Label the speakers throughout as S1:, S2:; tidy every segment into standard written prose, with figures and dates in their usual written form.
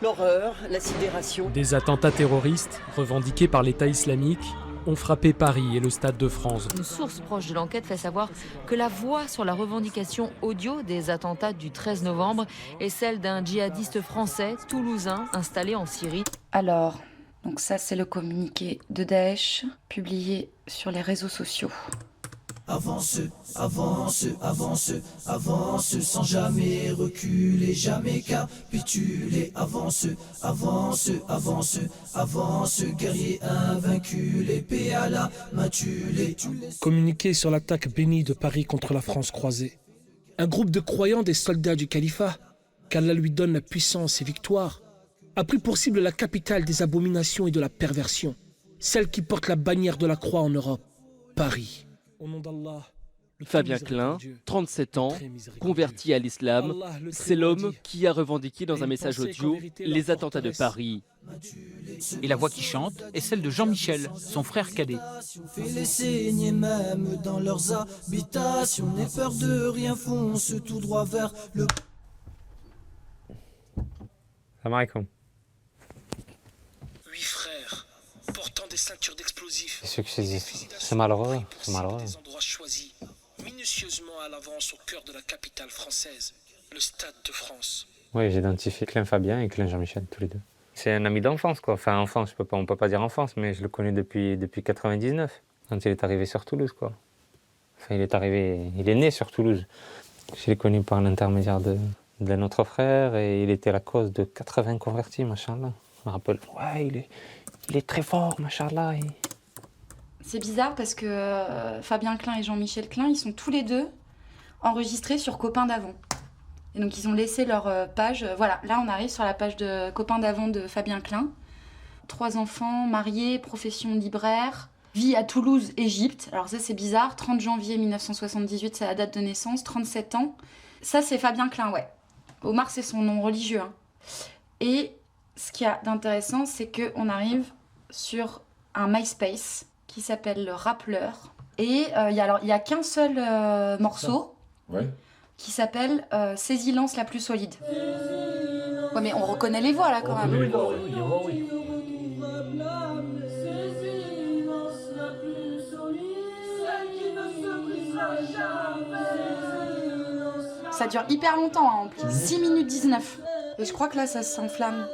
S1: L'horreur, la sidération.
S2: Des attentats terroristes, revendiqués par l'État islamique, ont frappé Paris et le Stade de France.
S3: Une source proche de l'enquête fait savoir que la voix sur la revendication audio des attentats du 13 novembre est celle d'un djihadiste français, toulousain, installé en Syrie.
S4: Alors, donc ça c'est le communiqué de Daesh, publié sur les réseaux sociaux.
S5: Avance, avance, avance, avance, sans jamais reculer, jamais capituler. Avance, avance, avance, avance, guerrier invaincu, l'épée à la main tu les.
S6: Communiqué sur l'attaque bénie de Paris contre la France croisée. Un groupe de croyants des soldats du califat, qu'Allah lui donne la puissance et victoire, a pris pour cible la capitale des abominations et de la perversion, celle qui porte la bannière de la croix en Europe, Paris. Au nom d'Allah,
S7: Fabien Klein, 37 ans, converti à l'islam, c'est l'homme qui a revendiqué dans un message audio les attentats de Paris.
S8: Et la voix qui chante est celle de Jean-Michel, son frère cadet.
S5: Fait les saigner même dans leurs habitations, n'aie peur de rien, fonce tout droit vers le...
S9: Salam alaikum.
S6: 8 frères, portant des ceintures d'explosifs.
S9: C'est ce que je dis. C'est malheureux, c'est malheureux.
S6: Des endroits choisis, minutieusement à l'avance au cœur de la capitale française, le Stade de France.
S9: Oui, j'identifie Klein Fabien et Klein Jean-Michel, tous les deux. C'est un ami d'enfance, quoi. Enfin, enfance, on peut pas dire enfance, mais je le connais depuis 99, quand il est arrivé sur Toulouse, quoi. Enfin, il est né sur Toulouse. Je l'ai connu par l'intermédiaire de notre frère et il était la cause de 80 convertis, machallah. Je me rappelle, ouais, il est très fort, machallah.
S4: C'est bizarre parce que Fabien Klein et Jean-Michel Klein, ils sont tous les deux enregistrés sur Copains d'avant. Et donc ils ont laissé leur page. Voilà, là on arrive sur la page de Copains d'avant de Fabien Klein. 3 enfants, mariés, profession libraire, vie à Toulouse, Égypte. Alors ça c'est bizarre, 30 janvier 1978, c'est la date de naissance, 37 ans. Ça c'est Fabien Klein, ouais. Omar c'est son nom religieux. Hein. Et ce qu'il y a d'intéressant, c'est qu'on arrive sur un MySpace qui s'appelle le Rappeleur. Et il y a qu'un seul morceau qui s'appelle Saisilence la plus solide. Ouais, mais on reconnaît les voix là quand même.
S2: Oui.
S4: Ça dure hyper longtemps hein, en plus. 6 minutes 19. Et je crois que là ça s'enflamme.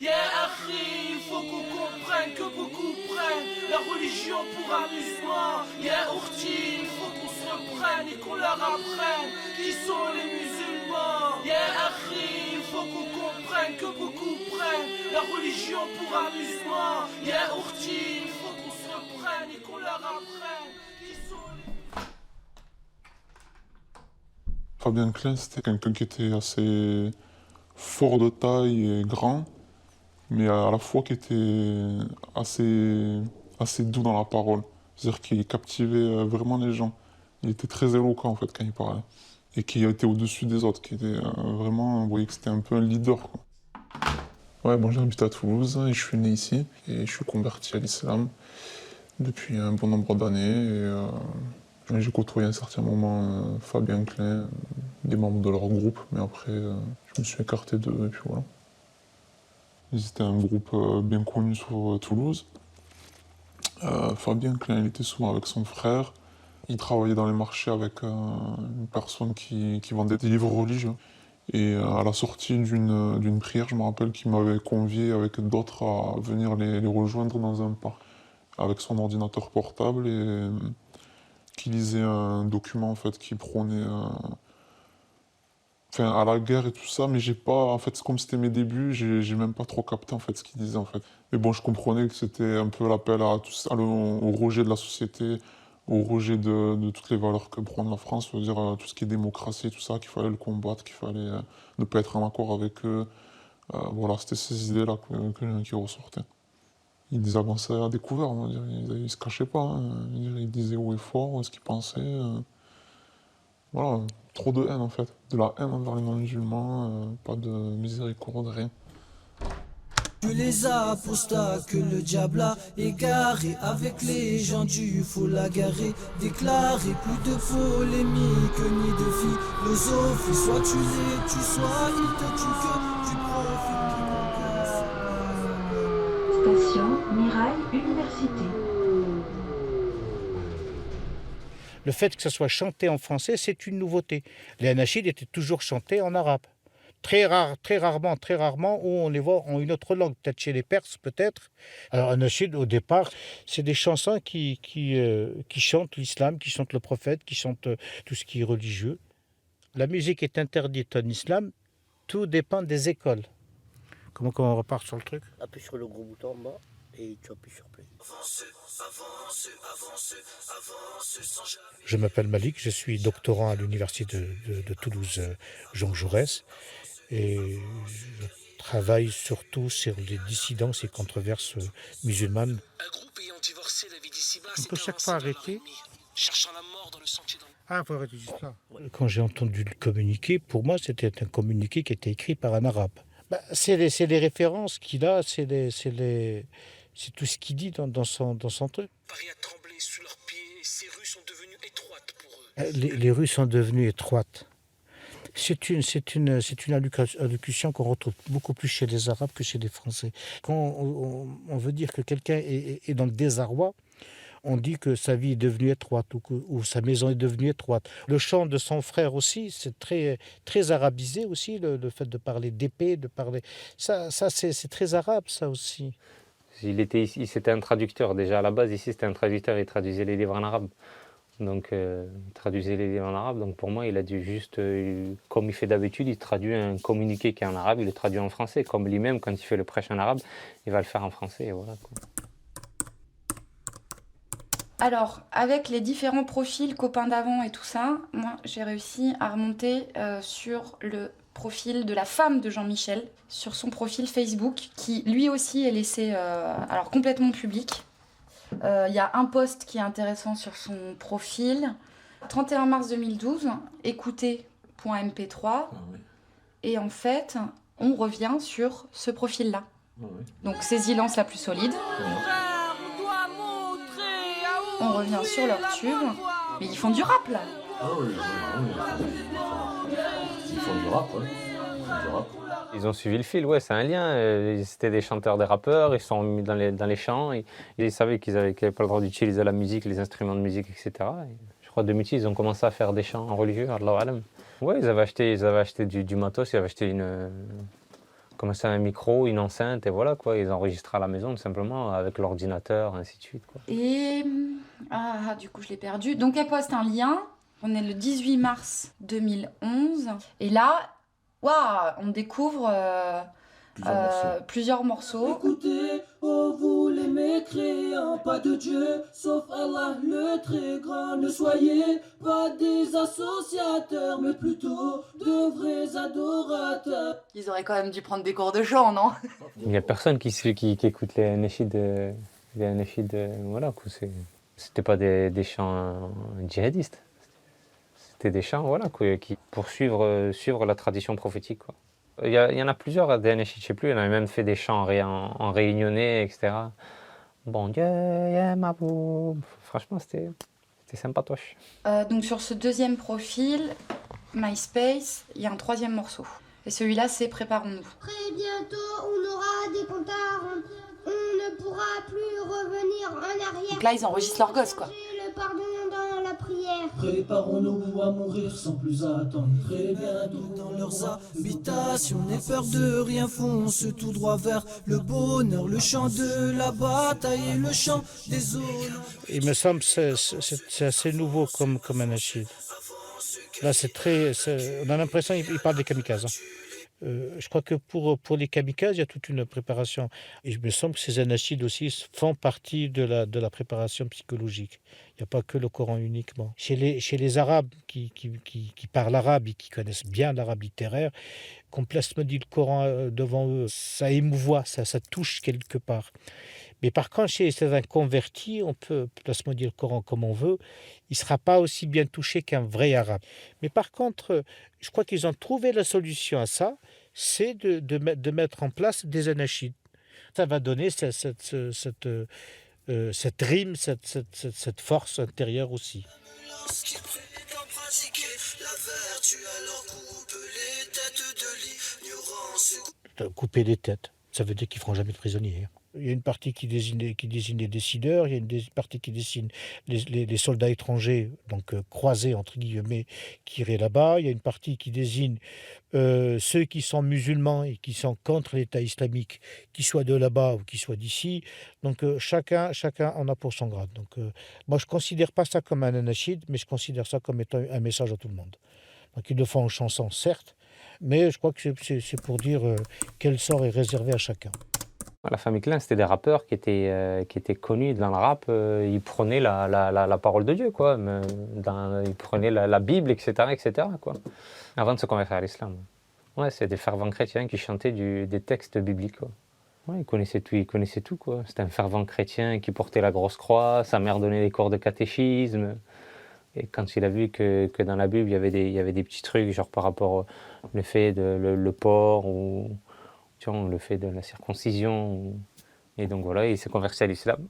S5: Yeah, Afri, il faut qu'on comprenne que beaucoup prennent la religion pour amusement. Yeah, Ourti, il faut qu'on se reprenne et qu'on leur apprenne qui sont les musulmans. Yeah, Afri, il faut qu'on comprenne que beaucoup prennent la religion pour amusement. Yeah, Ourti, il faut qu'on se reprenne et qu'on leur apprenne qui sont les...
S10: Fabien Klein, c'était quelqu'un qui était assez fort de taille et grand, mais à la fois qui était assez doux dans la parole. C'est-à-dire qu'il captivait vraiment les gens. Il était très éloquent en fait quand il parlait. Et qui était au-dessus des autres, qui était vraiment, vous voyez que c'était un peu un leader, quoi. Ouais, bon, j'habite à Toulouse et je suis né ici. Et je suis converti à l'islam depuis un bon nombre d'années. J'ai côtoyé à un certain moment Fabien Klein, des membres de leur groupe, mais après je me suis écarté d'eux et puis voilà. Ils étaient un groupe bien connu sur Toulouse. Fabien Klein, il était souvent avec son frère. Il travaillait dans les marchés avec une personne qui vendait des livres religieux. Et à la sortie d'une prière, je me rappelle qu'il m'avait convié avec d'autres à venir les rejoindre dans un parc avec son ordinateur portable et qui lisait un document en fait qui prônait à la guerre et tout ça, mais j'ai pas, en fait, comme c'était mes débuts, j'ai même pas trop capté en fait ce qu'il disait en fait. Mais bon, je comprenais que c'était un peu l'appel à tout ça, au rejet de la société, au rejet de toutes les valeurs que prône la France, c'est-à-dire tout ce qui est démocratie et tout ça, qu'il fallait le combattre, qu'il fallait ne pas être en accord avec eux. Voilà, c'était ces idées-là qui ressortaient. Ils avançaient à découvert, on va dire. Ils se cachaient pas, hein. Ils disaient haut et fort ce qu'ils pensaient. Voilà, trop de haine en fait. De la haine envers les non-musulmans, pas de miséricorde, rien.
S11: Que les apostats, que le diable a égaré, avec les gens du faut la garer, déclarer plus de polémique ni de philosophie, soit tu les tues, soit ils te tuent, que tu profites.
S12: Station Mirail Université.
S13: Le fait que ça soit chanté en français, c'est une nouveauté. Les anachids étaient toujours chantés en arabe. Très rarement, où on les voit en une autre langue, peut-être chez les Perses, peut-être. Alors, anachid, au départ, c'est des chansons qui chantent l'islam, qui chantent le prophète, qui chantent tout ce qui est religieux. La musique est interdite en islam, tout dépend des écoles. Comment on repart sur le truc?
S14: Appuie sur le gros bouton en bas et tu appuies sur play.
S13: Je m'appelle Malik, je suis doctorant à l'université de Toulouse, Jean Jaurès, et je travaille surtout sur les dissidences et controverses musulmanes. On peut chaque fois arrêter. Ah, il faut arrêter juste là. Quand j'ai entendu le communiqué, pour moi, c'était un communiqué qui était écrit par un arabe. C'est les références qu'il a, c'est tout ce qu'il dit dans son truc.
S15: Paris a tremblé sous leurs pieds, ces rues sont devenues étroites pour eux.
S13: Les rues sont devenues étroites. C'est une allocution qu'on retrouve beaucoup plus chez les Arabes que chez les Français. Quand on veut dire que quelqu'un est dans le désarroi, on dit que sa vie est devenue étroite ou sa maison est devenue étroite. Le chant de son frère aussi, c'est très arabisé aussi, le fait de parler d'épée, de parler... Ça c'est très arabe, ça aussi.
S9: C'était un traducteur déjà à la base. Ici, c'était un traducteur. Il traduisait les livres en arabe. Donc, il traduisait les livres en arabe. Donc, pour moi, il a dû juste, comme il fait d'habitude, il traduit un communiqué qui est en arabe, il le traduit en français. Comme lui-même, quand il fait le prêche en arabe, il va le faire en français. Et voilà, quoi.
S4: Alors, avec les différents profils copains d'avant et tout ça, moi, j'ai réussi à remonter sur le profil de la femme de Jean-Michel, sur son profil Facebook, qui lui aussi est laissé alors complètement public. Il y a un post qui est intéressant sur son profil. 31 mars 2012, écoutez.mp3. Ah oui. Et en fait, on revient sur ce profil-là. Ah oui. Donc, c'est Zilance la plus solide. On revient sur leur tube. Mais ils font du rap, là.
S16: Ah oui, ils font du rap, ouais.
S9: Ils ont suivi le fil, ouais, c'est un lien. C'était des chanteurs, des rappeurs, ils sont mis dans les chants. Ils savaient qu'ils n'avaient pas le droit d'utiliser la musique, les instruments de musique, etc. Et je crois 2006, ils ont commencé à faire des chants religieux, Allahu Alam. Ouais, ils avaient acheté du matos, ils avaient acheté un micro, une enceinte, et voilà, quoi. Ils enregistraient à la maison, tout simplement, avec l'ordinateur, ainsi de suite, quoi.
S4: Et... du coup, je l'ai perdu. Donc, elle poste un lien. On est le 18 mars 2011. Et là... Waouh, on découvre plusieurs morceaux.
S5: Écoutez, oh vous les mécréants, pas de Dieu, sauf Allah le très grand. Ne soyez pas des associateurs, mais plutôt de vrais adorateurs.
S4: Ils auraient quand même dû prendre des cours de chant, non?
S9: Il n'y a personne qui écoute les anachids, voilà, quoi. C'était pas des chants djihadistes. C'était des chants, voilà, quoi, qui suivre la tradition prophétique, quoi. Il y en a plusieurs des anachids, je sais plus, il y en a même fait des chants en réunionnais, etc. Bon Dieu, yeah, ma boum. Franchement, c'était sympatoche.
S4: Donc sur ce deuxième profil, MySpace, il y a un troisième morceau. Et celui-là, c'est Préparons-nous.
S17: Très bientôt, on aura des comptes à rendre. On ne pourra plus revenir en arrière.
S4: Donc là, ils enregistrent leur gosse, quoi.
S17: Le pardon dans la prière.
S11: Préparons-nous à mourir sans plus attendre. Très bientôt dans leurs habitations, n'aie peur de rien, fonce tout droit vers le bonheur. Le chant de la bataille et le chant des honneurs.
S13: Il me semble que c'est assez nouveau comme anachid. Là, on a l'impression qu'il parle des kamikazes. Je crois que pour les kamikazes, il y a toute une préparation. Et il me semble que ces anachids aussi font partie de la préparation psychologique. Il n'y a pas que le Coran uniquement. Chez les Arabes qui parlent arabe et qui connaissent bien l'arabe littéraire, qu'on place le Coran devant eux, ça émouvoit, ça touche quelque part. Mais par contre, chez certains convertis, on peut placement dire le Coran comme on veut, il ne sera pas aussi bien touché qu'un vrai arabe. Mais par contre, je crois qu'ils ont trouvé la solution à ça, c'est de mettre en place des anachids. Ça va donner cette rime, cette force intérieure aussi. Couper les têtes, ça veut dire qu'ils ne feront jamais de prisonniers. Il y a une partie qui désigne les décideurs, il y a une partie qui désigne les soldats étrangers, donc croisés entre guillemets, qui iraient là-bas. Il y a une partie qui désigne ceux qui sont musulmans et qui sont contre l'État islamique, qu'ils soient de là-bas ou qu'ils soient d'ici. Donc chacun en a pour son grade. Donc moi je ne considère pas ça comme un anachid, mais je considère ça comme étant un message à tout le monde. Donc ils le font en chanson, certes, mais je crois que c'est pour dire quel sort est réservé à chacun.
S9: La famille Klein, c'était des rappeurs qui étaient connus dans le rap. Ils prenaient la parole de Dieu, quoi. Ils prenaient la Bible, etc., quoi, avant de se convertir à l'islam. Ouais, c'est des fervents chrétiens qui chantaient des textes bibliques, quoi. Ouais, ils connaissaient tout, quoi. C'était un fervent chrétien qui portait la grosse croix. Sa mère donnait des cours de catéchisme. Et quand il a vu que dans la Bible, il y avait des petits trucs, genre par rapport au fait de le porc ou le fait de la circoncision. Et donc voilà, il s'est converti à l'islam.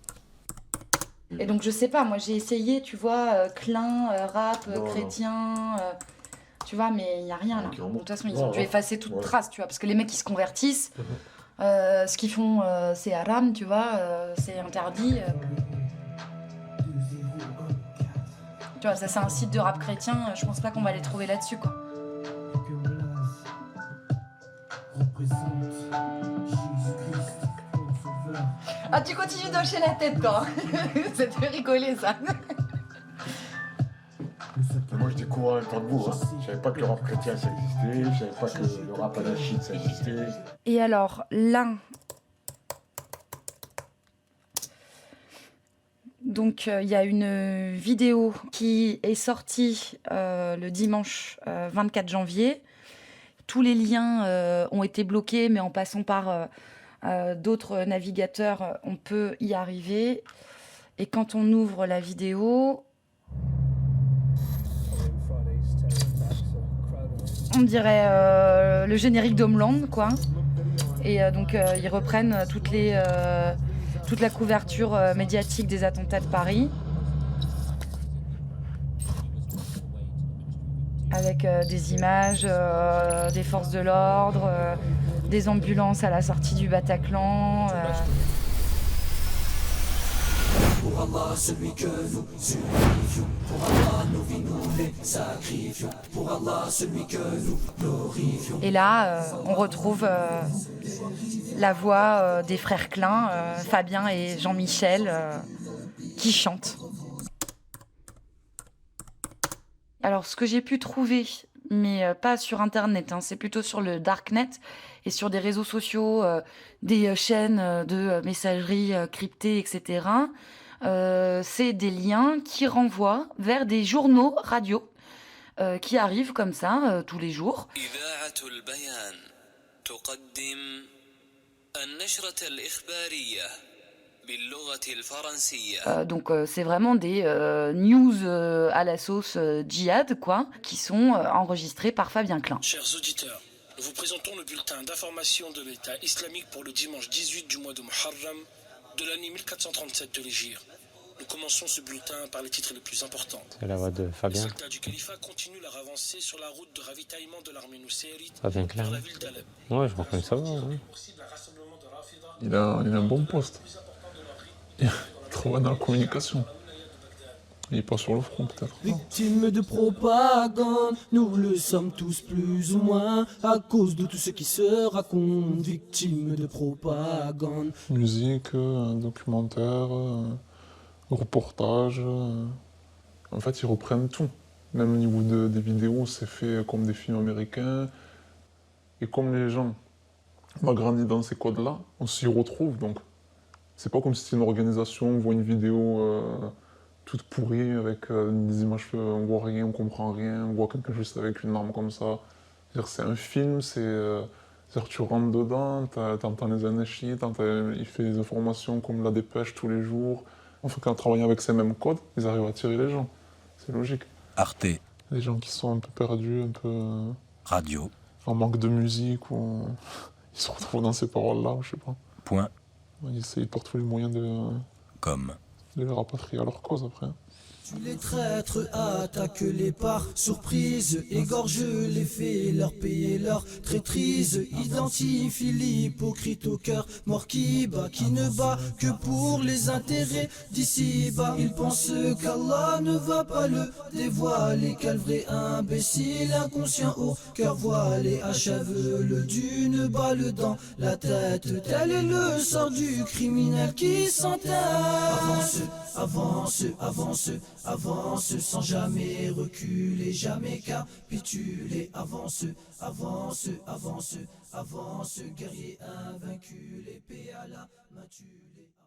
S4: Et donc je sais pas, moi j'ai essayé, tu vois, Klein, rap, chrétien, tu vois, mais il n'y a rien là. De toute façon, ils ont dû effacer toute trace, tu vois, parce que les mecs qui se convertissent, ce qu'ils font, c'est haram, tu vois, c'est interdit. Tu vois, ça c'est un site de rap chrétien, je pense pas qu'on va les trouver là-dessus, quoi. Ah, tu continues d'hocher la tête, toi. Ça te fait rigoler, ça.
S16: Moi, je découvre en même temps de vous. Je savais pas que le rap chrétien, ça existait. Je savais pas que le rap anarchiste, ça existait.
S4: Et alors, là... Donc, il y a une vidéo qui est sortie le dimanche 24 janvier. Tous les liens ont été bloqués, mais en passant par d'autres navigateurs, on peut y arriver. Et quand on ouvre la vidéo, on dirait le générique d'Homeland, quoi. Et donc, ils reprennent toute la couverture médiatique des attentats de Paris. Avec des images des forces de l'ordre, des ambulances à la sortie du Bataclan.
S11: Pour Allah, celui que nous suivions. Pour Allah, nos vies nous les sacrifions. Pour Allah, celui que nous glorifions.
S4: Et là, on retrouve la voix des frères Klein, Fabien et Jean-Michel, qui chantent. Alors, ce que j'ai pu trouver, mais pas sur Internet, c'est plutôt sur le Darknet et sur des réseaux sociaux, des chaînes de messagerie cryptée, etc., c'est des liens qui renvoient vers des journaux radio qui arrivent comme ça tous les jours. Donc c'est vraiment des news à la sauce djihad, quoi, qui sont enregistrés par Fabien Klein.
S15: Chers auditeurs, nous vous présentons le bulletin d'information de l'État islamique pour le dimanche 18 du mois de Muharram de l'année 1437 de l'Hégire. Nous commençons ce bulletin par les titres les plus importants.
S9: C'est la voix de Fabien.
S15: Les soldats du califat continuent leur avancée sur la route de ravitaillement de l'armée nussayrite
S9: Fabien Klein.
S15: vers la ville d'Alep.
S9: Ouais, je reconnais ça. Ouais.
S10: Il a un bon poste. Il travaille dans la communication. Il n'est pas sur le front, peut-être.
S11: Victimes de propagande, nous le sommes tous plus ou moins, à cause de tout ce qui se raconte. Victimes de propagande.
S10: Musique, documentaire, reportage. En fait, ils reprennent tout. Même au niveau des vidéos, c'est fait comme des films américains. Et comme les gens ont grandi dans ces codes-là, on s'y retrouve. Donc, c'est pas comme si c'était une organisation, on voit une vidéo toute pourrie avec des images, on voit rien, on comprend rien, on voit quelqu'un juste avec une arme comme ça. C'est un film, c'est-à-dire tu rentres dedans, t'entends les anarchistes, il fait des informations comme la dépêche tous les jours. Enfin, qu'en travaillant avec ces mêmes codes, ils arrivent à tirer les gens. C'est logique.
S18: Arte.
S10: Les gens qui sont un peu perdus, un peu...
S18: Radio.
S10: En manque de musique, ou ils se retrouvent dans ces paroles-là, je sais pas. Ils essayent par tous les moyens de les rapatrier à leur cause après.
S11: Les traîtres attaquent les parts, surprise, égorgent les faits, leur payer leur traîtrise, identifie l'hypocrite au cœur, mort qui bat, qui ne bat que pour les intérêts d'ici-bas. Il pense qu'Allah ne va pas le dévoiler, qu'un vrai imbécile, inconscient au cœur voilé, achève-le d'une balle dans la tête. Tel est le sort du criminel qui s'enterre. Avance, avance, avance, avance sans jamais reculer, jamais capituler. Avance, avance, avance, avance, guerrier invaincu, l'épée à la main, tu l'es.